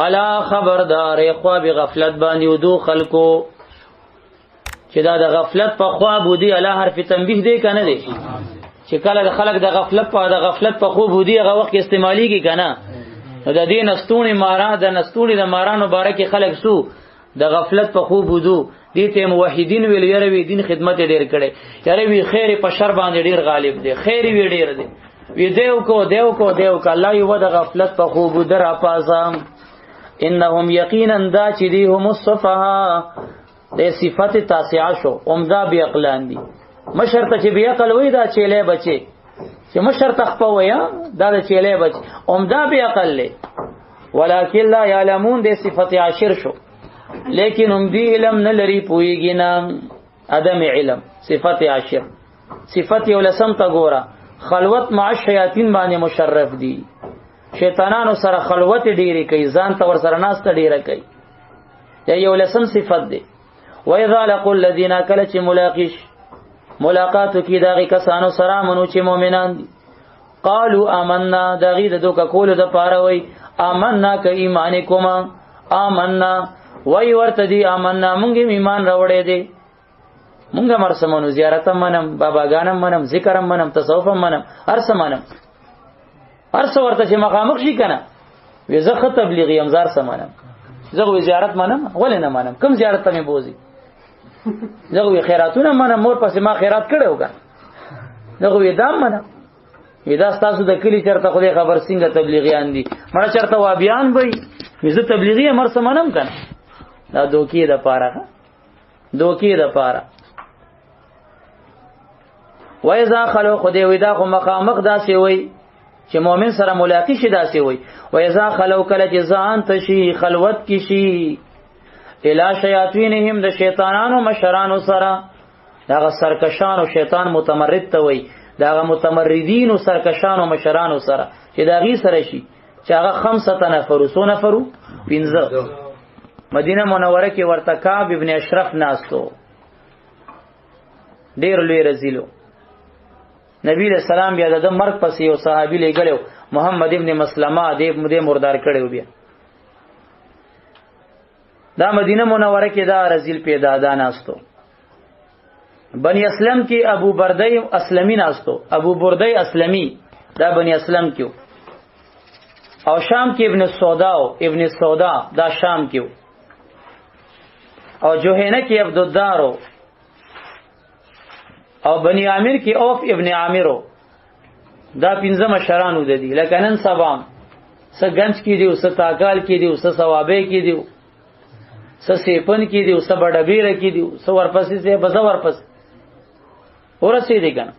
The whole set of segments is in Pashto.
الا خبردار خوا به غفلت باندې ودو خلکو چې دا د غفلت په خوا بودی الا حرف تنبیه دی کنه دی چې کله د خلک د غفلت په خو بودی هغه وخت استعمالیږي کنه نو د دې نستونی مارا د نستونی د مارانو بارکه خلک سو د غفلت په خو بودو دې ته موحدین ویل یره وی دین خدمت ډیر کړي یره وی خیر په شر باندې ډیر غالب دی خیر وی ډیر دی وی دیو کو الله یو د غفلت په خو بو در اپازم انهم یقینا دا چې دی هم الصفها د صفات تاسعه شو عمده بی عقلان دي مشرته چې بی عقل وای دا چيله بچي چې مشرته خپویا دا د چيله بچ عمده بی عقل له ولکن لا يعلمون د صفات عاشر شو لیکن هم دی علم نه لري پويږي نه عدم علم صفات عاشر صفات ولسم تا ګورا خلوت مع الشیاطین باندې مشرف دي شیطانانو سره خلوت ډیری کوي ځان ته ور سره ناس ته ډیره کوي یا یو لسم صفت دی و اذا لقوا الذين كلچ ملاقات کی داغي کسانو سره منو چې مؤمنان دي قالوا آمنا داغي د دوک کول د پاره وای آمنا ک ایمان کوما آمنا وای ورته دی آمنا مونږه ایمان راوړې دي مونږه مرسمونو زیارت منم باباګانم منم ذکرم منم تصوفم منم ارس منم ارس ورته چې مخامخ شي کنه وی زه خط تبلیغی امزار سمانم زه زیارت منم ولې نه منم کوم زیارت ته مې بوزي زه خیراتونه منم مور پسې ما خیرات کړو کنه زه دام منم دا تاسو د کلی چرته خو خبر څنګه تبلیغیان دي مړه چرته وابیان وای زه تبلیغی مر سمانم کنه دا دوکې د پاره وایذا خلو خدای ودا خو مخامخ داسې وای چې مؤمن سره ملاقات شي داسې وای وایذا خلو کله جزان تشي خلوت کی شي الی شیاطینهم د شیطانانو مشرانو سره دا سرکشانو شیطان متمرد ته وای دا متمردین او سرکشانو مشرانو سره چې دا غي سره شي چې هغه 5 نفر سو نفر 15 مدینه منوره کې ورته کعب ابن اشرف ناستو ډیر لوی رزیلو نبی رسول سلام بیا د مرګ پسې یو صحابي لګلو محمد ابن مسلمه دې مردار کړو بیا دا مدینه منوره کې دا رزیل پیدا دا ناستو بنی اسلم کې ابو بردی اسلمی ناستو ابو بردی اسلمی دا بنی اسلم کې او شام کې ابن سودا دا شام کې او جوهینه کې عبدالدارو او بنی عامر کې اوف ابن عامرو دا 15 مشرانو د دي لکه نن سبام س گنج کې دي او س تاکال کې دي او س ثوابه کې دي س سیپن کې دي او س بډبیره کې دي س ورپسې سه بز ورپس ورسې دي کنه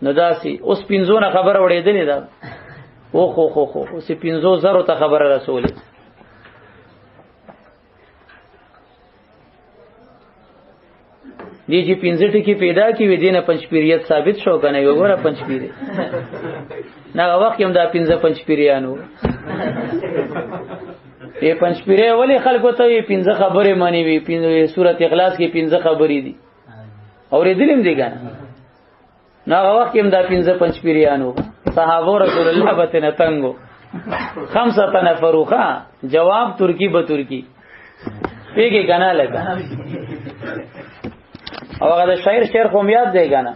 نو داسي اوس 15 خبر وړېدلې دا او خو اوس 15 زره ته خبر رسول دی چې 15 ټکی پیدا کی وی دینه پنځپیریت ثابت شو کنه یو غره پنځپیری نه وخت هم دا 15 پنځپیریانو ای پنځپیری ولی خلکو ته 15 خبره مانی وی 15 سورۃ اخلاص کې 15 خبرې دي اورېدلم دي کنه نه وخت هم دا 15 پنځپیریانو صحابه رسول الله بتنه تنگو 5 نفروخه جواب ترکی به ترکی پیګه کنه لگا او هغه د شعر خو یاد دی کنه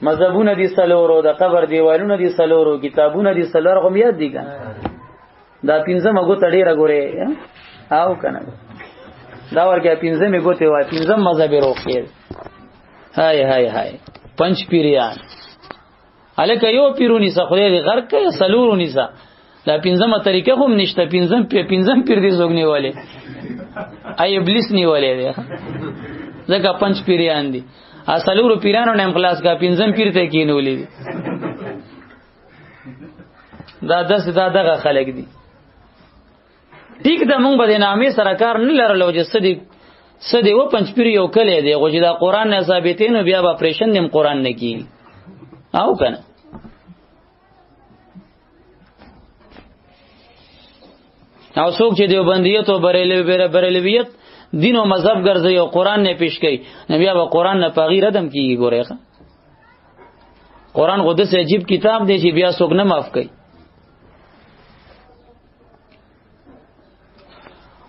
مذهبونه دي سلورو د قبر دیوالونه دي سلورو کتابونه دي سلور خو یاد دي کنه دا 15 مګو تډیره ګوره او کنه دا ورګه 15 مګو ته وای 15 مذهب روخیر هاي پنځ پیریان الکه یو پیرونی څخه خو دې غرق کې سلورونی څخه دا 15 طریقه هم نشته 15 پیر دي زوګنی والے ای ابلیس نیولې دی زکه پنځ پیریان دي اصلورو پیرانو نیم خلاص کا 15 پیر ته کینولې دي دا دغه خلک دي ټیک د مونږ به نامې سره کار نه لرلو چې سدي و پنځ پیر یو کله دی غوږی دا قران نه ثابتینو بیا به اپریشن نیم قران نه کی او کنه او څوک چې دیوبندیت او بریلویت دین او مذهب ګرځي او قران نه پیش کوي نبی ابا قران نه پاغي ردم کیږي ګورېخه قران قدس عجیب کتاب دی چې بیا څوک نه معاف کوي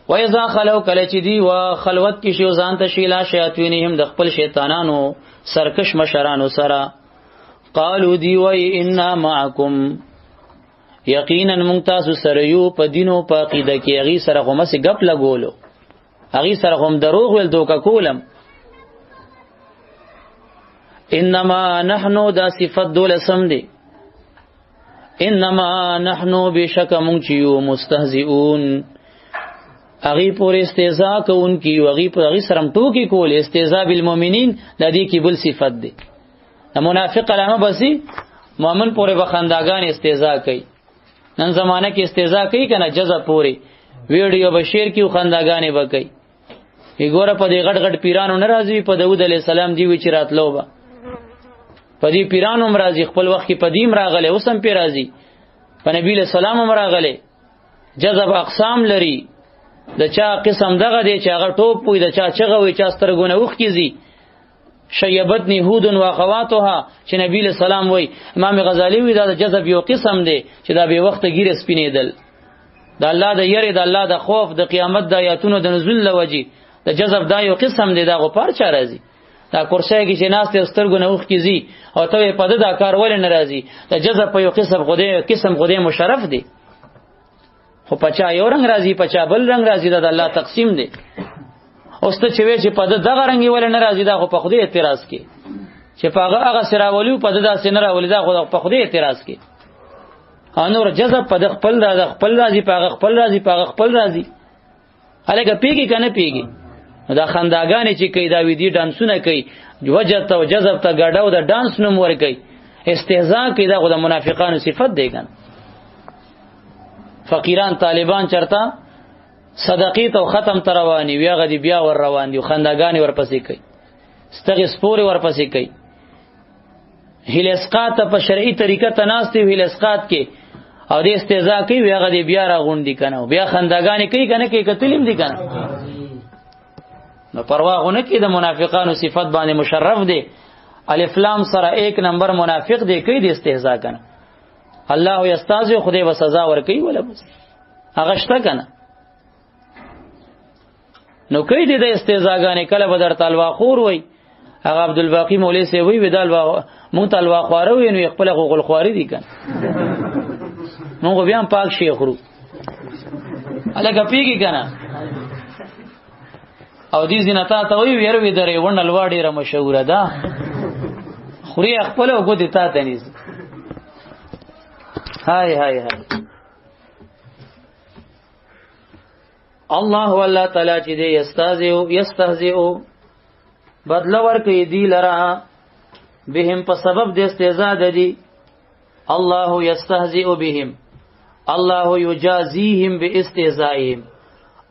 وَإِذَا خَلَوْا کله چې دی و خلوت کې شو ځان ته شیلا شیاطینهم د خپل شیطانانو سرکش مشرانو سره قالو دی وای انا معکم یقینا ممتاز سره یو په دینو په عقیده کې هغه سره هم سي غپ لګولو هغه سره هم دروغ ول دوکا کولم انما نحنو دا صفت دول سم دی انما نحنو بشک مونږ مستهزئون اغي پور استهزاء کوونکی وغي پر اغي سرم ټوکی کول استهزاء بالمؤمنین د دې کی بل صفت دی منافق علامه بسی مؤمن پورې بخنداګان استهزاء کوي نن زمانہ کې استهزاء کوي کنه جزا پوری ویډیو بشیر کیو خنداګانې وکي وګوره په دې غټ غټ پیرانو ناراضي په داوود علی السلام دی وی چې راتلو با په دې پیرانو مرضی خپل وخت کې پدیم راغله اوسم پی راضي په نبی له سلام راغله جذب اقسام لري د چا قسم دغه دی چې هغه ټوپ وي د چا چغه وي چا سترګونه وخ کیږي شیبتنی هود و اخواتها چې نبی له سلام وای امام غزالی وی دا د جذب یو قسم دی چې دا به وخت ګیره سپینېدل د الله د یری د الله د خوف د قیامت د آیاتونو د نزول لوجي د جذب دا یو قسم دی دا غو پر چا راځي دا کورسای کې چې ناس ته سترګونه وخ کیږي او ته په دا کار ول نه راځي د جذب په یو قسم خدای مشرف دی خو پچا یو رنگ راځي پچا بل رنگ راځي دا د الله تقسیم دی اوس ته چې وی چې په دغه رنگي ول نه راځي دا خو په خدای اعتراض کې چې په هغه سراولیو په دغه سینره ول دا خو په خدای اعتراض کې انور جذب په خپل راځي په خپل راځي په خپل راځي الګه پیګي کنه پیګي دا خنداګانې چې کوي دا ویدی ډانسونه کوي وجه ته جذب ته غډاو دا ډانس نوم ور کوي استهزاء کوي دا خو د منافقانو صفت دی کنه فقیران طالبان چرتا صدقې ته ختم تروانی بیا غدي بیا ور روان دي خنداګانی ورپسې کوي ستغه سپوري ورپسې کوي هیلسقات په شرعي طریقه تناستي هیلسقات کې او د استهزاء کوي بیا غدي بیا راغون دي کنه بیا خنداګانی کوي کنه کې کتلیم دي کنه نو پروا غونه کې د منافقانو صفت باندې مشرف دي الف لام سره 1 نمبر منافق دی کوي د استهزاء کنه الله یستازي خدای و سزا ور کوي ولا بس هغه شته کنه نو کوي د استهزاءګانې کله بدر تلوا خور وای هغه عبدالباقی مولوی سی وی ودال مونږ تلوا خواره وي نو خپل غوغل خواري دي کنه مونږ بیا پاک شیخ رو الګه پیږي کنه او دې زینتا ته وی ویروي درې ونل واډي را مشهور ده خوري خپل وګدي تا تنيز هاي الله والله تعالی چې دې یستهزئ بدل ورکې دی لرا بهم په سبب د استهزاء د دی الله یستهزئ بهم الله یجازیهم باستهزائهم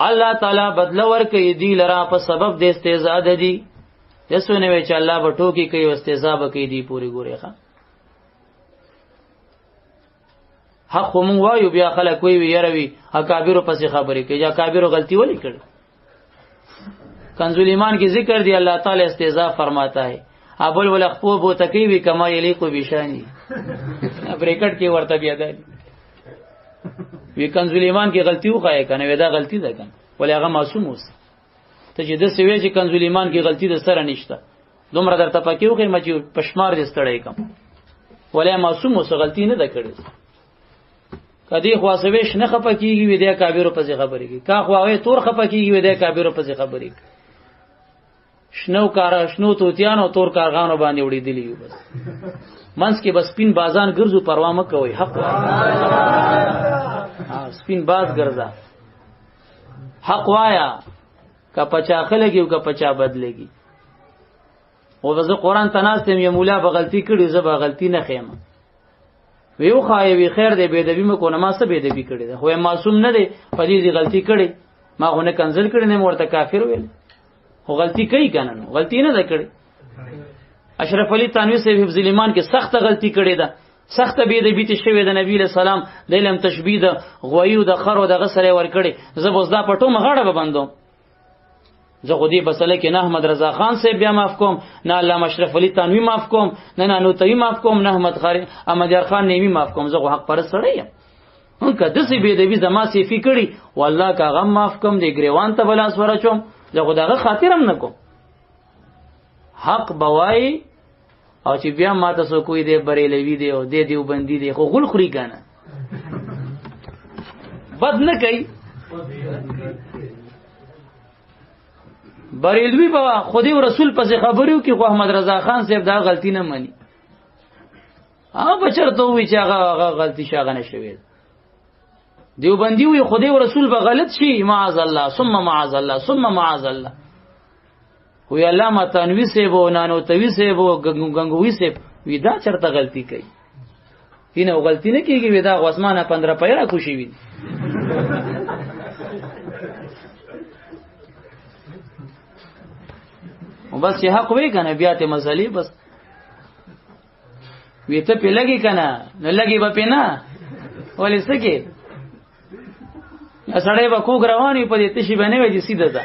الله تعالی بدل ورکې دی لرا په سبب د استهزاء د دی یسونه وی چې الله به ټوکی کوي استهزاء به کوي دی پوری ګوره ښا حق مونږ وایو بیا خلک وی یروي اکابر پسې خبرې کوي یا اکابر غلطی ولې کړي کنزول ایمان کی ذکر دی اللہ تعالی استهزاء فرماتا ہے ابل ولخپو بو تکیوی کما یلیق بشانی بریکٹ کی ورته بیا دی وی کنزول ایمان کی غلطی وخایه کنه ودا غلطی ده کنه ولی هغه معصوم اوس ته چې د سوي چې کنزول ایمان کی غلطی د سره نشته دومره درته پکې وخی مچ پشمار دې ستړی کم ولی معصوم اوس غلطی نه ده کړې کدی خواسويش نه خپکیږي وې د کابیرو په خبرې کې کا خواوي تور خپکیږي وې د کابیرو په خبرې کې شنو توتیانو تور کارغانو باندې وړي دي بس منس کې بس پین بازان ګرځو پروا مکه وي حق سپین باز ګرځا حق وایا کا پچا خلګي او کا پچا بدلېږي او زه قران تناستم یم مولا بغلطی کړي زه بغلطی نه خېم ویو خای وی خیر دې بيدبی مکو نه ما څه بيدبی کړي خو معصوم نه دی پدې دې غلطی کړي ما غو نه کنزل کړي نه ورته کافر ویل خو غلطی کوي کنه نو غلطی نه ده کړي اشرف علی تنوی سے حفظ الایمان کې سخت غلطی کړي ده سخت بيدبی ته شوی د نبی له سلام د علم تشبیه د غویو د خرو د غسره ور کړي زبوزدا پټو مغاړه ببندو زه خودی بسله کې نه احمد رضا خان سے بیا معاف کوم نه علامه اشرف علی تنوی معاف کوم نه نانوتوی معاف کوم نه احمد یار خان نیمی معاف کوم زه حق پر سره یم هم که دسی بيدوي زما سیفی کړي والله کا غم معاف کوم دی گریوان ته بلاس ورچوم زه خدای خاطرم نکوم حق بوای او چې بیا ماته سو کوی دی بریلوی دی او دی دیوبندی دی خو غل خوري کنه بد نه کوي بریلوی په خودی او رسول پس خبرو کې خو احمد رضا خان صاحب دا غلطی نه مانی هغه بچرته وی چې هغه غلطی شاغه نشوي دیوبندی وی خودی او رسول به غلط شي معاذ الله ثم معاذ الله ثم معاذ الله وی علامه تنوی سے بو نانو توی سے بو گنگوی سے وی دا چرته غلطی کوي اینه غلطی نه کیږي وی دا غوسمانه 15 پیرا خوشي وی او بس چې حق وی کنه بیا ته مسالې بس وی ته په لګي کنه نه لګي به نه ولې سکه سړی به کوګ رواني په دې تشي باندې وي سیده ده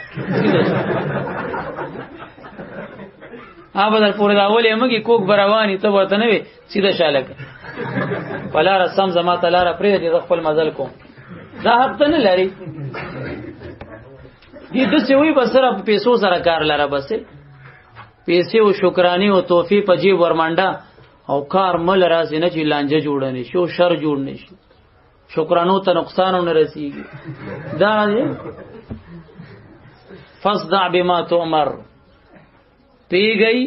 در پورې دا ولې مګي کوګ برواني ته وته نه وي سیده شالک پلار سم زما تعالی پرې دې خپل مزل کوم دا حق ته نه لري دې د څه وي بسره په پیسو سره کار لره بس پیسې او شکرانی او توفی په جیب ورمنډه او کار مل راځي نه چې لانجه جوړنی شو شر جوړ نشي شکرانو ته نقصان نه رسیږي دا فصدع بما تؤمر پیږي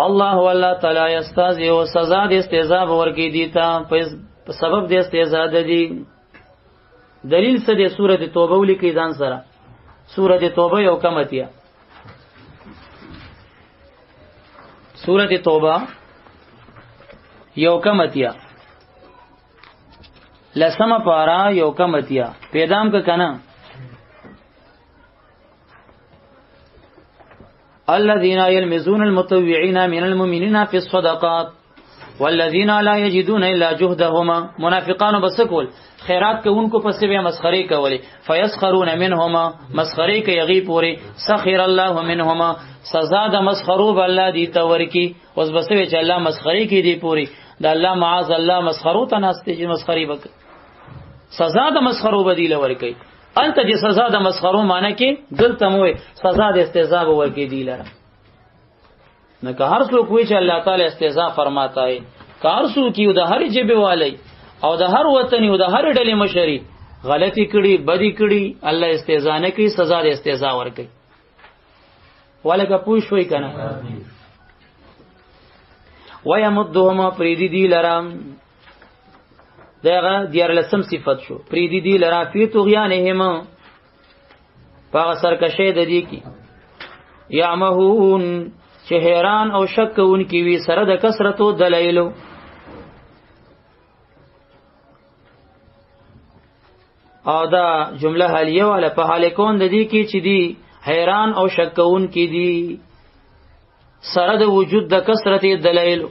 الله والله تعالی استاذ او سزا د استهزاء ورکی دیتا په سبب د استهزاء د دي دلیل څه د سوره توبه ولیکي ځان سره سوره توبه یو کمتیا سوره توبه یو کمتیا لسمه پارا یو کمتیا پیدام کا کنا الذين يلمزون المتطوعين من المؤمنين في الصدقات والذين لا يجدون الا جهدهما منافقان بسکول خیرات کوونکو پس به مسخري کوي فيسخرون منهما مسخري کوي پوری سخر الله منهما سزا د مسخرو بالله دي تورکی اوس بسوي چې الله مسخري کوي دی پوری د الله معاذ الله مسخرو ته ناشته چې مسخري وک سزا د مسخرو بدیل ورکی انت چې سزا د مسخرو معنی کې دلته مو سزا د استهزاء ورکی دی لره نه که هر څوک وی چې الله تعالی استهزاء فرماتا ہے کار سو کیو د هر جبه والی او د هر وطنی او د هر ډلې مشری غلطی کړي بدی کړي الله استهزاء نه کوي سزا د استهزاء ورکی ولکه پوښوي کنه ويمدهما پریدی دی لرام دغه دیار لسم صفت شو پریدی دی لرا فی طغیانهم پاغه سرکشه د دی کی یعمهون چې حیران او شک کوونکی وی سره د کثرتو دلایلو او دا جمله حالیه ولا په حال کون د دی کی چې دی حیران او شک کوونکی دی سره د وجود د کثرت دلایلو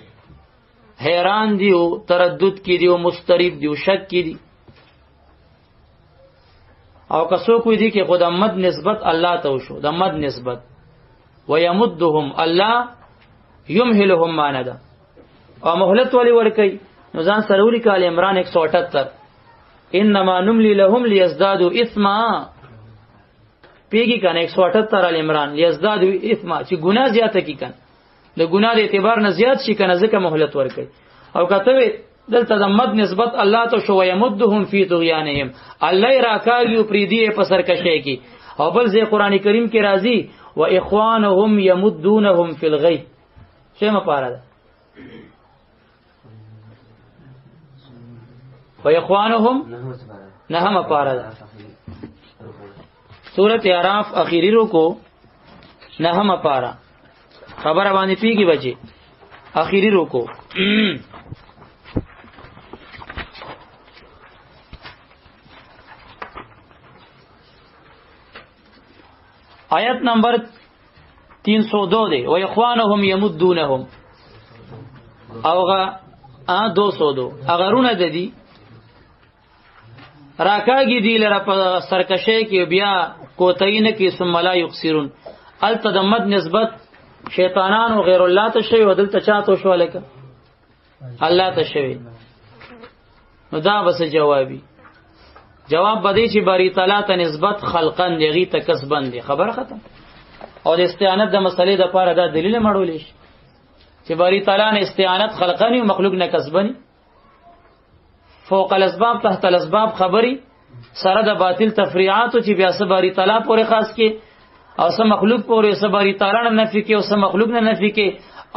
حیران دی او تردد کی دی او مستریب دی او شک کی دی او کسو کوئی دی کې خود مد نسبت الله ته شو د مد نسبت ويمدهم الله يمهلهم ماندا او مهلت ولی ورکی نو ځان سرولی کال عمران 178 انما نملی لهم ليزدادوا اثما پیږي کنه 178 ال عمران ليزدادوا اثما چې ګناه زیاته کی کنه د ګناه د اعتبار نه زیات شي کنه ځکه مهلت ورکی او کته دلته د مد نسبت الله ته شو ويمدهم في طغيانهم الله راکاږي پریدي په سرکشه کی او بل ځای قران کریم کې راځي واخوانهم يمدونهم في الغي شمه پاره ده واخوانهم نهم پاره ده سورۃ اعراف اخیری رکو نهم پاره خبر باندې پیږي بچي اخیری رکو آیت نمبر 302 دی و اخوانهم یمدونهم اوغه 202 اگرونه د دی راکاږي دی لره په سرکشه کې بیا کوتاینه کې ثم لا یقصرون التدمد نسبت شیطانان او غیر الله ته شی ودل ته چاته شو لکه الله ته شوی. نو دا بس جوابي جواب بدی چې باری تعالی ته نسبت خلقن دیږي ته کسبن دی. خبر ختم. او د استعانت د مسلې د پاره دا دلیل مړول شي چې باری تعالی نه استعانت خلقنی او مخلوق نه کسبنی. فوق الاسباب تحت الاسباب خبري سره د باطل تفریعات چې بیا سباری تعالی پورې خاص کې او سم مخلوق پورې سباری تعالی نه نفي کې او سم مخلوق نه نفي کې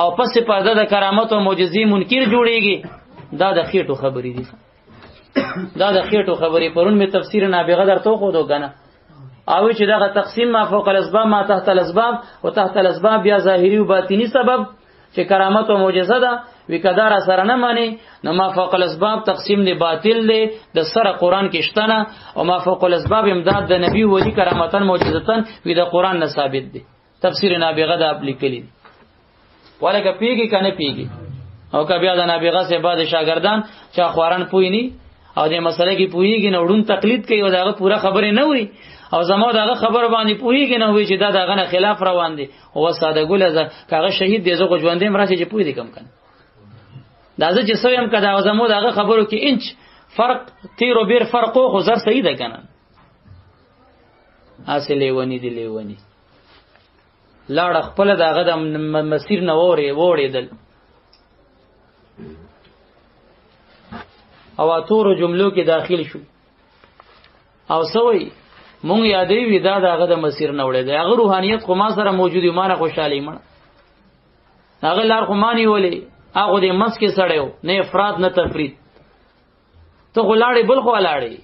او پس پرده د کرامت او معجزې منکر جوړيږي. دا د خېټو خبرې دي. دا د خېټو خبرې پرون می تفسیر نابغه درته خو دو کنه او چې دا تقسیم ما فوق الاسباب ما تحت الاسباب او تحت الاسباب بیا ظاهري او باطینی سبب چې کرامت او معجزه ده وی کدار سره نه مانی نو ما فوق الاسباب تقسیم دی باطل دی د سره قران کې شتنه او ما فوق الاسباب امداد د نبی ولی کرامتن معجزتن وی د قران نه ثابت دی. تفسیر نابغه دا اپلیکلی ولکه پیږي کنه پیږي او که بیا د نابغه سه بعد شاګردان چا خوارن پوینی او د مسله کې پویږي نو ډون تقلید کوي او داغه پوره خبره نه وي او زمو داغه خبر باندې پویږي نه وي چې دا داغه نه خلاف روان دي او ساده ګل از کاغه شهید دی زغه ژوندې مراشي چې پوی دي کم کنه دا چې سویم کدا زمو داغه خبرو کې انچ فرق تیرو بیر فرقو خو زر صحیح ده کنه اصلې ونی دی لیونی لاړ خپل داغه د مسیر نه وړېدل او اتورو جملو کې داخل شو او سوي مونږ یادې وی دا دغه د مسیر نه وړې ده. هغه روحانيت خو ما سره موجود یو مانه خوشالي مړ هغه لار خو مانی ولې هغه د مس کې سړیو نه افراد نه تفرید ته غلاړې بل خو لاړې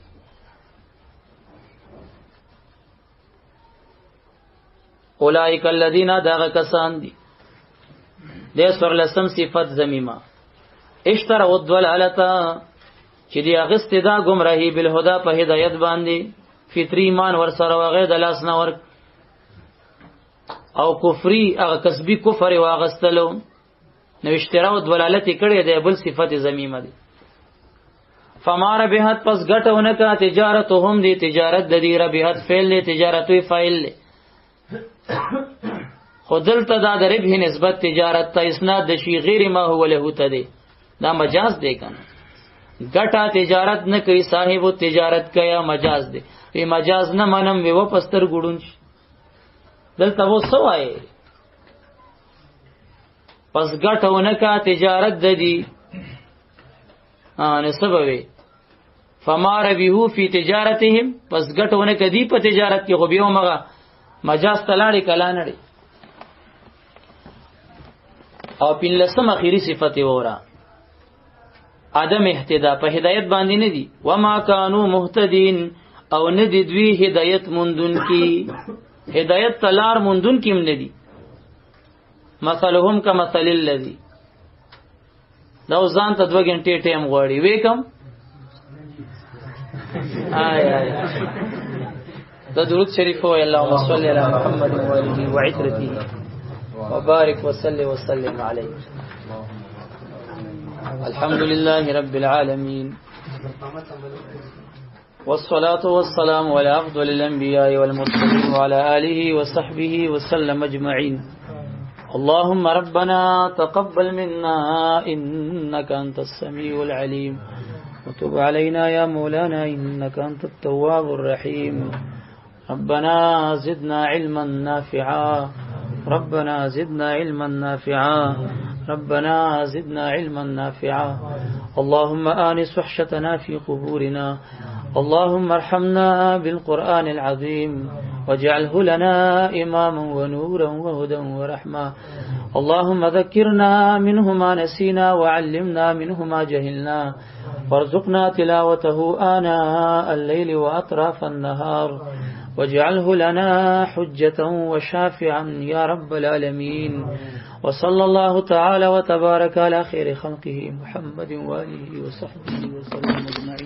اولئک الذین دغه کسان دي د سور لسم صفات زمیمه اشتروا الضلالة چې دی اغست دا گمراهی بالهدى په هدایت باندې فطری ایمان ور سره واغې د لاس نه ور او کفری هغه کسبی کفر واغستلو نو اشتراو دلالت کړي دی بل صفت زمیمه دي. فمار بهت پس غټونه کا تجارتهم دی تجارت د دې ربحت فعل دی تجارتوی فاعل دی خودل ته دا د ربح نسبت تجارت ته اسناد د شی غیر ما هو له ته دی دا مجاز دی کنه غټه تجارت نه کوي صاحب تجارت کیا مجاز دی وی مجاز نه منم وی و پستر ګډون دلته وو سوای پس غټونه کا تجارت د دی نسبوي فمار بهو فی تجارتهم پس غټونه کدی په تجارت کې خو بیو مغه مجاز تلاړي کلا نړي او پین لسم اخیری صفت وورا عدم اهتدا په هدایت باندې نه دي وما كانوا مهتدين او نه دي دوی هدایت مندون کی هدایت تلار مندون کیم نه دي مثلهم كمثل الذي دا ځان ته 2 غنټې ټیم غواړي وېکم آی دا درود شریف او اللهم صل علی محمد و آله و عترته وبارك وسلم عليه. الحمد لله رب العالمين والصلاة والسلام على أفضل الأنبياء والمرسلين وعلى آله وصحبه وسلم أجمعين. اللهم ربنا تقبل منا إنك أنت السميع العليم وتب علينا يا مولانا إنك أنت التواب الرحيم. ربنا زدنا علما نافعا ربنا زدنا علما نافعا ربنا زدنا علما نافعا. اللهم آنس وحشتنا في قبورنا اللهم ارحمنا بالقرآن العظيم واجعله لنا إماما ونورا وهدى ورحمة. اللهم ذكرنا منه ما نسينا وعلمنا منه ما جهلنا وارزقنا تلاوته آناء الليل وأطراف النهار واجعله لنا حجة وشافعا يا رب العالمين. وصلى الله تعالى وتبارك على خير خلقه محمد وآله وصحبه وسلم أجمعين.